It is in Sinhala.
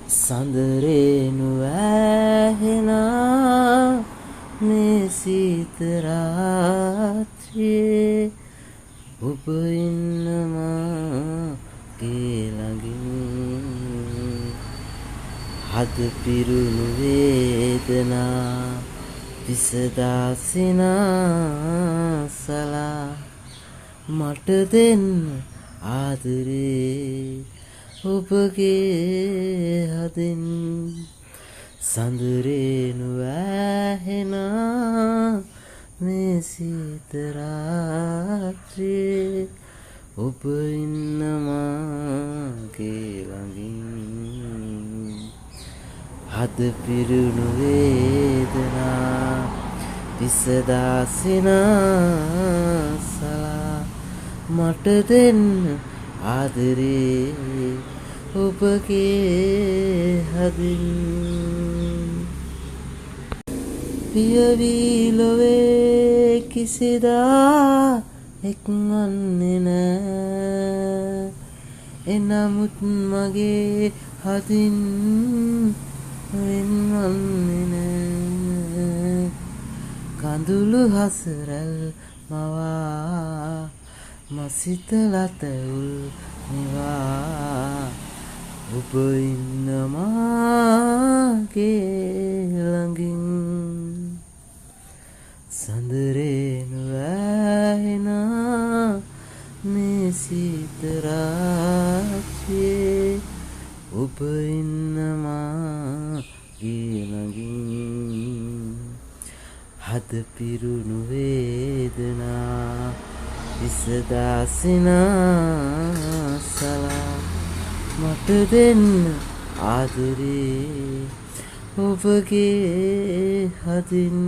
සඳරේනු ඇහෙනා මේ සීත රාත්‍රියේ ඔබ ඉන්නවා ළඟින් හද පිරුණු වේදනා විසදාසිනාසලා මට දෙන්න ආදරේ ඔබගේ හදින් සඳරේනු ඇහෙනා මේ සීත රාත්‍රියේ ඔබ ඉන්නමාගේ ළඟින් හද පිරුණු වේදනා විසදාසිනාසලා මට දෙන්න ආදරේ ඔබගේ හදින් පියවී ලොවේ කිසිදා එක්වන්නේ නෑ එනමුත් මගේ හදින් වෙන්වන්නේ නෑ කඳුළු හසරැල් මවා මසිත ලතඋල් නිවා ඔබ ඉන්නමාගේ ළඟින් සඳරේනු ඇහෙනා මේ සීත රාත්‍රියේ ඔබ ඉන්නමාගේ ළඟින් හද පිරුණු වේදනා විසදාසිනාසලා මට දෙන්න ආදරේ ඔබගේ හදින්